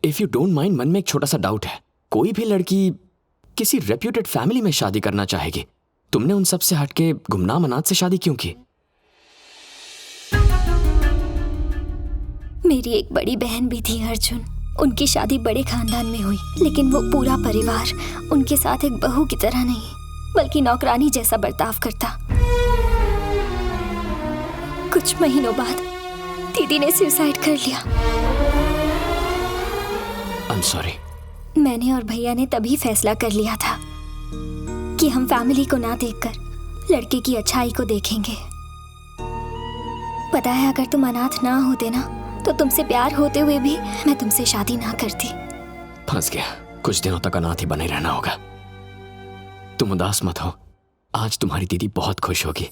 If you don't mind, मन में एक छोटा सा डाउट है। कोई भी लड़की किसी रेप्यूटेड फैमिली में शादी करना चाहेगी, तुमने उन सब से हटके गुमनाम अनाथ से शादी क्यों की? मेरी एक बड़ी बहन भी थी अर्जुन। उनकी शादी बड़े खानदान में हुई, लेकिन वो पूरा परिवार उनके साथ एक बहू की तरह नहीं, बल्कि नौकरानी जैसा बर्ताव करता। कुछ महीनों बाद दीदी ने सुसाइड कर लिया। I'm sorry। मैंने और भैया ने तभी फैसला कर लिया था कि हम फैमिली को ना देखकर लड़के की अच्छाई को देखेंगे। पता है, अगर तुम अनाथ ना होते ना, तो तुमसे प्यार होते हुए भी मैं तुमसे शादी ना करती। फंस गया। कुछ दिनों तक अनाथ ही बने रहना होगा। तुम उदास मत हो, आज तुम्हारी दीदी बहुत खुश होगी।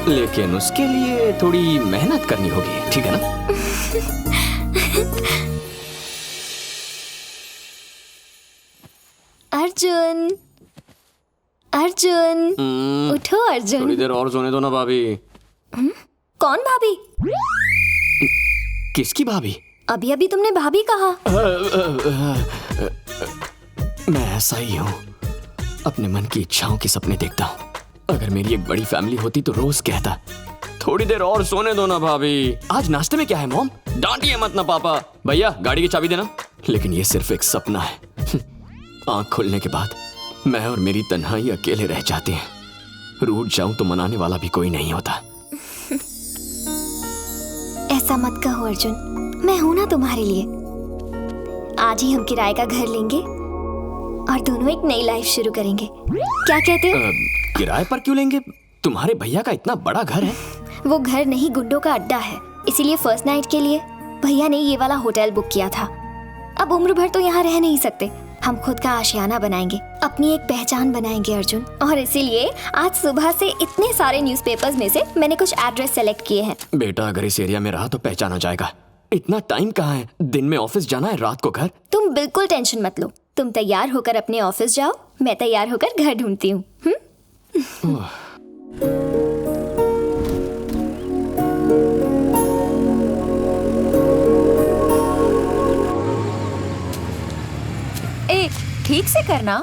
लेकिन उसके लिए थोड़ी मेहनत करनी होगी, ठीक है ना? अर्जुन, अर्जुन, उठो अर्जुन। थोड़ी देर और सोने दो ना भाभी। कौन भाभी? किसकी भाभी? अभी अभी तुमने भाभी कहा। मैं ऐसा ही हूँ, अपने मन की इच्छाओं के सपने देखता हूँ। अगर मेरी एक बड़ी फैमिली होती तो रोज कहता, थोड़ी देर और सोने दो ना भाभी। आज नाश्ते में क्या है मॉम? डांटिए मत ना पापा। भैया गाड़ी की चाबी देना। लेकिन ये सिर्फ एक सपना है। आंख खुलने के बाद मैं और मेरी तन्हाई अकेले रह जाते हैं। रूठ जाऊं तो मनाने वाला भी कोई नहीं होता। ऐसा मत कहो अर्जुन, मैं हूं ना तुम्हारे लिए। आज ही हम किराए का घर लेंगे और दोनों एक नई लाइफ शुरू करेंगे। क्या कहते हो? किराए पर क्यों लेंगे? तुम्हारे भैया का इतना बड़ा घर है। वो घर नहीं, गुंडों का अड्डा है। इसीलिए फर्स्ट नाइट के लिए भैया ने ये वाला होटल बुक किया था। अब उम्र भर तो यहाँ रह नहीं सकते। हम खुद का आशियाना बनाएंगे, अपनी एक पहचान बनाएंगे अर्जुन। और इसीलिए आज सुबह से इतने सारे न्यूज़पेपर्स में से मैंने कुछ एड्रेस सेलेक्ट किए हैं। बेटा अगर इस एरिया में रहा तो पहचाना जाएगा। इतना टाइम कहाँ है? दिन में ऑफिस जाना है, रात को घर। तुम बिल्कुल टेंशन मत लो। तुम तैयार होकर अपने ऑफिस जाओ, मैं तैयार होकर घर ढूंढती हूँ। ए, ठीक से करना।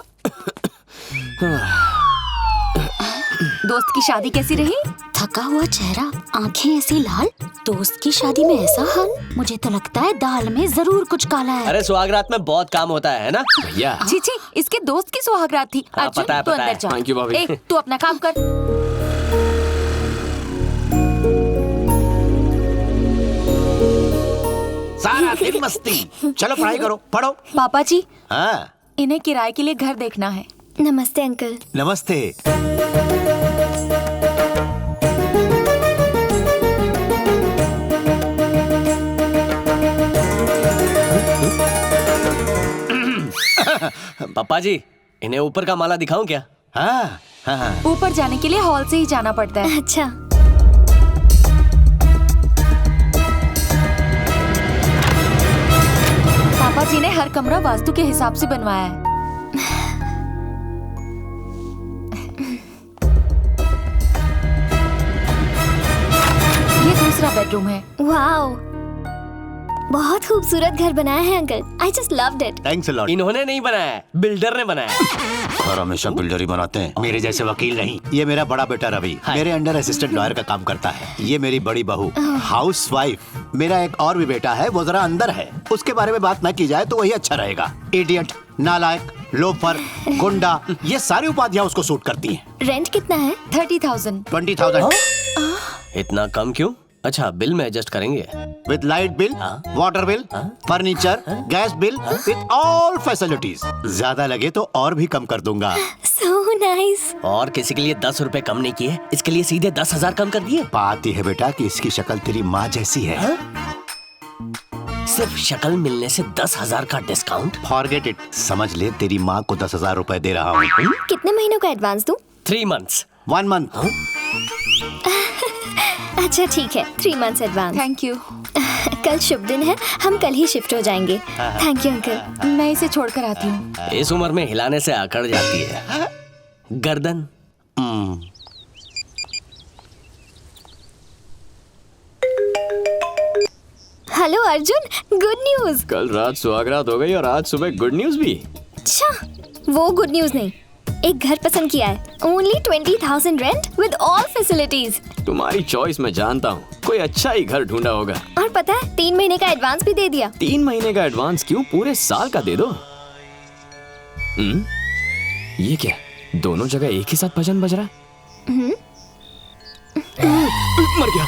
दोस्त की शादी कैसी रही? थका हुआ चेहरा, आंखें ऐसी लाल। दोस्त की शादी में ऐसा हाल? मुझे तो लगता है दाल में जरूर कुछ काला है। अरे सुहागरात में बहुत काम होता है ना भैया। छी छी, इसके दोस्त की सुहागरात थी। हाँ, अर्जुन, पता है, तू पता अंदर है। जा। थैंक यू भाभी। ए, तू अपना काम कर। सारा दिन मस्ती। चलो पढ़ाई करो, पढ़ो। पापा जी, हाँ, इन्हें किराए के लिए घर देखना है। नमस्ते अंकल। नमस्ते। पापा जी, इन्हें ऊपर का माला दिखाऊं क्या? हाँ, हाँ। ऊपर जाने के लिए हॉल से ही जाना पड़ता है। अच्छा, पापा जी ने हर कमरा वास्तु के हिसाब से बनवाया है। ये दूसरा बेडरूम है। वाओ, बहुत खूबसूरत घर बनाया है uncle. I just loved it. Thanks a lot. इन्होंने नहीं बनाया है, बिल्डर ने बनाया है। और हमेशा बिल्डर ही बनाते हैं, मेरे जैसे वकील नहीं। ये मेरा बड़ा बेटा रवि मेरे अंडर असिस्टेंट लॉयर का काम करता है। ये मेरी बड़ी बहू हाउस वाइफ। मेरा एक और भी बेटा है, वो जरा अंदर है। उसके बारे में बात ना की जाए तो वही अच्छा रहेगा। इडियट, नालायक, लोफर, गुंडा, ये सारी उपाधियां उसको सूट करती हैं। रेंट कितना है? 30,000। 20,000 इतना कम क्यों? अच्छा, बिल में एडजस्ट करेंगे। With light bill, water bill, furniture, gas bill, with all facilities. ज्यादा लगे तो और भी कम कर दूंगा। So nice। और किसी के लिए 10 रुपए कम नहीं किए, इसके लिए सीधे 10,000 कम कर दिए। बात यह है बेटा कि इसकी शक्ल तेरी माँ जैसी है। सिर्फ शक्ल मिलने से 10,000 का डिस्काउंट? Forget it. समझ ले तेरी माँ को 10,000 रुपए दे रहा हूँ। कितने महीनों का एडवांस दूं? 3 months। 1 month। अच्छा ठीक है, 3 months एडवांस। Thank you. कल शुभ दिन है, हम कल ही शिफ्ट हो जाएंगे। Thank you uncle. मैं इसे छोड़कर आती हूँ। इस उम्र में हिलाने से अकड़ जाती है गर्दन। Hello Arjun, good news. कल रात सुहागरात हो गई और आज सुबह गुड न्यूज भी। अच्छा, वो गुड न्यूज नहीं, एक घर पसंद किया है। Only 20,000 rent with all facilities. तुम्हारी चॉइस मैं जानता हूँ, कोई अच्छा ही घर ढूंढा होगा। और पता है 3 महीने का एडवांस भी दे दिया। 3 महीने का एडवांस क्यों, पूरे साल का दे दो। ये क्या, दोनों जगह एक ही साथ भजन बज रहा है। मर गया।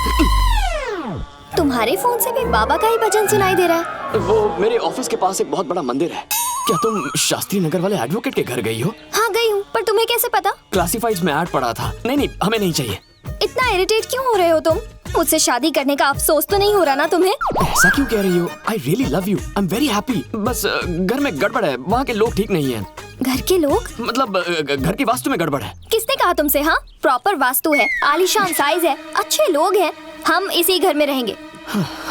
तुम्हारे फोन से भी बाबा का ही भजन सुनाई दे रहा है। वो मेरे ऑफिस के पास एक बहुत बड़ा मंदिर है। क्या तुम शास्त्री नगर वाले एडवोकेट के घर गई हो? हाँ गई हूँ, पर तुम्हें कैसे पता? क्लासिफाइड्स में ऐड पड़ा था। नहीं, हमें नहीं चाहिए। इतना इरिटेट क्यों हो रहे हो तुम? मुझसे शादी करने का अफसोस तो नहीं हो रहा ना तुम्हें? ऐसा क्यों कह रही हो? I really love you, I am very happy. बस घर में गड़बड़ है, वहाँ के लोग ठीक नहीं हैं। घर के लोग? मतलब घर की वास्तु में गड़बड़ है। किसने कहा तुमसे? हाँ, प्रॉपर वास्तु है, आलीशान साइज है, अच्छे लोग हैं, हम इसी घर में रहेंगे।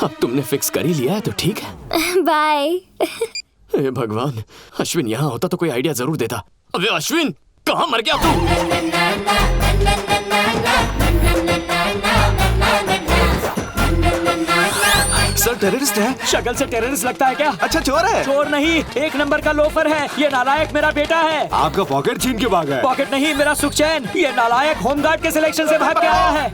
अब तुमने फिक्स कर ही लिया है तो ठीक है। बाय। हे भगवान, अश्विन यहाँ होता तो कोई आइडिया जरूर देता। अबे अश्विन, कहाँ मर गया तू? सर टेररिस्ट है। शक्ल से टेररिस्ट लगता है क्या? अच्छा चोर है। चोर नहीं, 1 नंबर का लोफर है। ये नालायक मेरा बेटा है। आपका पॉकेट छीन के भागा है। पॉकेट नहीं, मेरा सुख चैन। ये नालायक होमगार्ड के सिलेक्शन से भाग के आया है।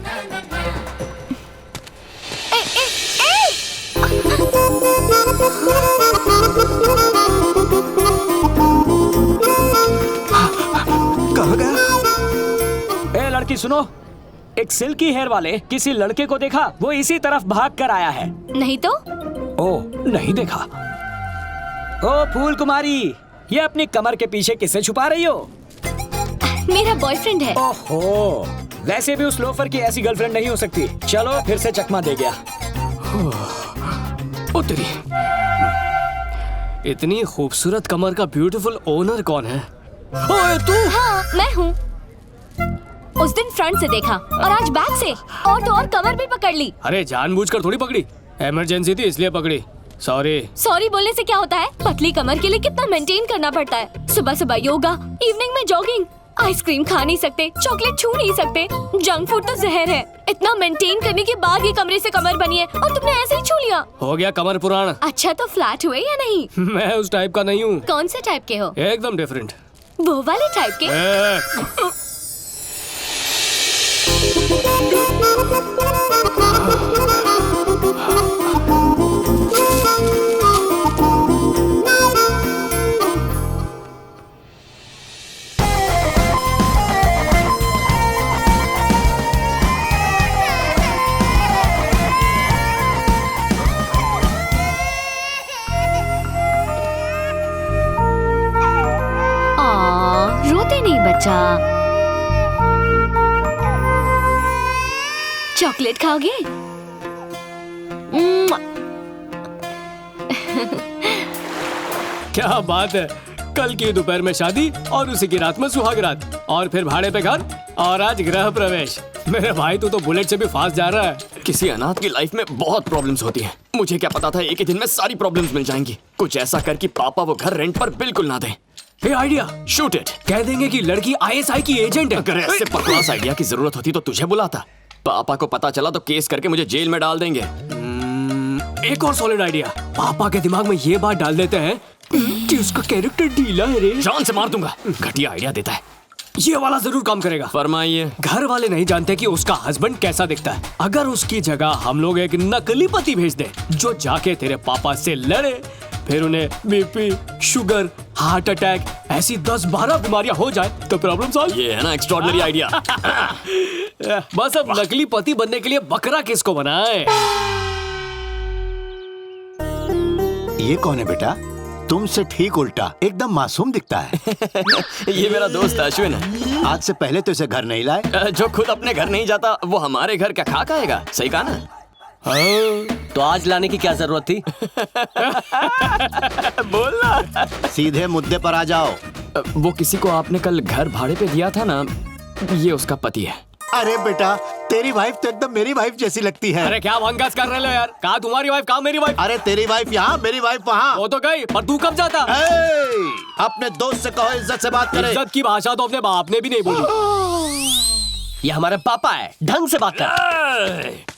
कहाँ गया? ए लड़की सुनो, एक सिल्की हेयर वाले किसी लड़के को देखा, वो इसी तरफ भाग कर आया है। नहीं तो? ओ, नहीं देखा। ओ फूल कुमारी, ये अपनी कमर के पीछे किसे छुपा रही हो? मेरा बॉयफ्रेंड है। ओहो, वैसे भी उस लोफर की ऐसी गर्लफ्रेंड नहीं हो सकती। चलो फिर से चकमा दे गया। ओ तेरी, इतनी खूबसूरत कमर का ब्यूटीफुल ओनर कौन है? ओए तू? हाँ, मैं हूँ। उस दिन फ्रंट से देखा और आज बैक से, और तो और कमर भी पकड़ ली। अरे जानबूझकर थोड़ी पकड़ी, इमरजेंसी थी इसलिए पकड़ी। सॉरी बोलने से क्या होता है? पतली कमर के लिए कितना मेंटेन करना पड़ता है। सुबह सुबह योगा, इवनिंग में जॉगिंग, आइसक्रीम खा नहीं सकते, चॉकलेट छू नहीं सकते, जंक फूड तो जहर है। इतना मेंटेन करने के बाद ये कमरे से कमर बनी है और तुमने ऐसे ही छू लिया। हो गया कमर पुराना। अच्छा तो फ्लैट हुए या नहीं? मैं उस टाइप का नहीं हूँ। कौन से टाइप के हो? एकदम डिफरेंट। वो वाले टाइप के? रोते नहीं बच्चा। चॉकलेट खाओगे? क्या बात है, कल की दोपहर में शादी और उसी की रात में सुहागरात और फिर भाड़े पे घर और आज गृह प्रवेश। मेरे भाई तू तो बुलेट से भी फास्ट जा रहा है। किसी अनाथ की लाइफ में बहुत प्रॉब्लम्स होती हैं। मुझे क्या पता था एक ही दिन में सारी प्रॉब्लम्स मिल जाएंगी। कुछ ऐसा कर कि पापा वो घर रेंट पर बिल्कुल ना दें। ये आइडिया, शूट इट। कह देंगे कि लड़की ISI की एजेंट है। अगर ऐसे बकवास आइडिया की जरूरत होती तो तुझे बुलाता। पापा को पता चला तो केस करके मुझे जेल में डाल देंगे। एक और सॉलिड आइडिया, पापा के दिमाग में ये बात डाल देते हैं कि उसका कैरेक्टर ढीला है रे। जान से मार दूंगा। घटिया आइडिया देता है। ये वाला जरूर काम करेगा। फरमाइए। घर वाले नहीं जानते कि उसका हस्बैंड कैसा दिखता है। अगर उसकी जगह हम लोग एक नकली पति भेज दें जो जाके तेरे पापा से लड़े, फिर उन्हें BP, शुगर, हार्ट अटैक ऐसी 10-12 बीमारियां हो जाए तो प्रॉब्लम सॉल्व। ये है ना एक्स्ट्रॉर्डिनरी आइडिया। बस अब नकली पति बनने के लिए बकरा किसको बनाए? ये कौन है बेटा? तुमसे ठीक उल्टा, एकदम मासूम दिखता है। ये मेरा दोस्त अश्विन है। आज से पहले तो इसे घर नहीं लाए। जो खुद अपने घर नहीं जाता वो हमारे घर क्या खा खाएगा? सही कहा ना? तो आज लाने की क्या जरूरत थी? बोलना। सीधे मुद्दे पर आ जाओ। वो किसी को आपने कल घर भाड़े पे दिया था ना, ये उसका पति है। अरे बेटा, तेरी वाइफ तो एकदम मेरी वाइफ जैसी लगती है। अरे क्या भंगास कर रहे हो यार? कहा तुम्हारी वाइफ, कहा मेरी वाइफ? अरे तेरी वाइफ यहाँ, मेरी वाइफ वहाँ। वो तो गई, पर तू कब जाता? अपने दोस्त से कहो इज्जत से बात करे। इज्जत की भाषा तो अपने बाप ने भी नहीं बोली। ये हमारे पापा है, ढंग से बात कर।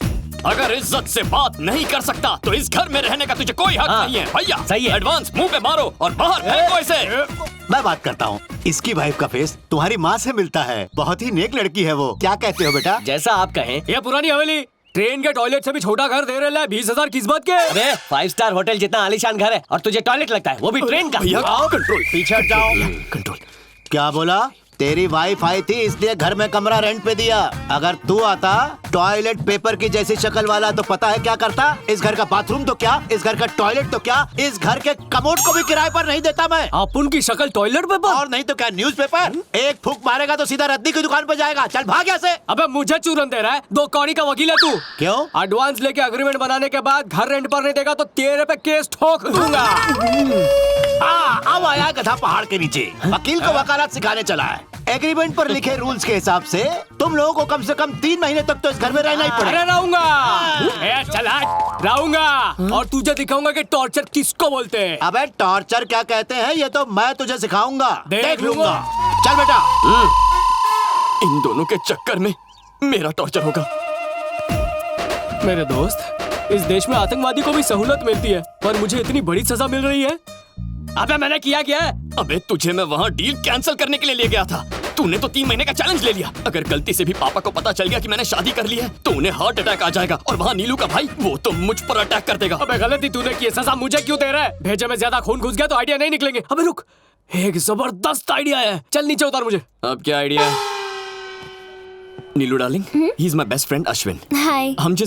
अगर इज्जत से बात नहीं कर सकता तो इस घर में रहने का तुझे कोई हक नहीं है। भैया सही है। एडवांस मुंह पे मारो और बाहर फेंको इसे। मैं बात करता हूँ। इसकी वाइफ का फेस तुम्हारी माँ से मिलता है। बहुत ही नेक लड़की है वो। क्या कहते हो बेटा? जैसा आप कहें। ये पुरानी हवेली ट्रेन के टॉयलेट से भी छोटा घर दे रहे हैं 20,000 किस बात के? अरे 5 स्टार होटल जितना आलीशान घर है और तुझे टॉयलेट लगता है, वो भी ट्रेन का। भैया कंट्रोल, पीछे हट जाओ। कंट्रोल। क्या बोला? तेरी वाइफ आई थी इसलिए घर में कमरा रेंट पे दिया। अगर तू आता टॉयलेट पेपर की जैसी शक्ल वाला तो पता है क्या करता? इस घर का बाथरूम तो क्या, इस घर का टॉयलेट तो क्या, इस घर के कमोड को भी किराए पर नहीं देता मैं। आप उनकी शक्ल टॉयलेट पेपर? और नहीं तो क्या न्यूज़पेपर? एक फूंक मारेगा तो सीधा रद्दी की दुकान पे जाएगा। चल भाग यहाँ से। अबे मुझे चूरन दे रहा है? 2 कौड़ी का वकील है तू। क्यों? एडवांस लेके एग्रीमेंट बनाने के बाद घर रेंट पर नहीं देगा तो तेरे पे केस ठोक दूंगा। अब आया गधा पहाड़ के नीचे। वकील को वकालत सिखाने चला है। एग्रीमेंट पर लिखे रूल्स के हिसाब से तुम लोगों को कम से कम 3 महीने तक तो इस घर में रहना ही पड़ेगा। अरे रहूंगा, चला रहूंगा और तुझे दिखाऊंगा कि टॉर्चर किसको बोलते हैं। अबे टॉर्चर क्या कहते हैं ये तो मैं तुझे सिखाऊंगा। देख लूंगा। चल बेटा। इन दोनों के चक्कर में मेरा टॉर्चर होगा। मेरे दोस्त, इस देश में आतंकवादी को भी सहूलत मिलती है, पर मुझे इतनी बड़ी सजा मिल रही है। अबे मैंने किया क्या है? अबे तुझे मैं वहाँ डील कैंसिल करने के लिए ले गया था। तूने तो 3 महीने का चैलेंज ले लिया। अगर गलती से भी पापा को पता चल गया कि मैंने शादी कर ली है तो उन्हें हार्ट अटैक आ जाएगा और वहाँ नीलू का भाई वो तो मुझ पर अटैक कर देगा। अबे गलती तूने की, सजा मुझे क्यों दे रहा है? भेजे में ज्यादा खून घुस गया तो आइडिया नहीं निकलेंगे। अबे रुक, एक जबरदस्त आइडिया है। चल नीचे उतार मुझे। अब क्या आइडिया है? Neelu darling, he is my best friend Ashwin. Hi. हम जिस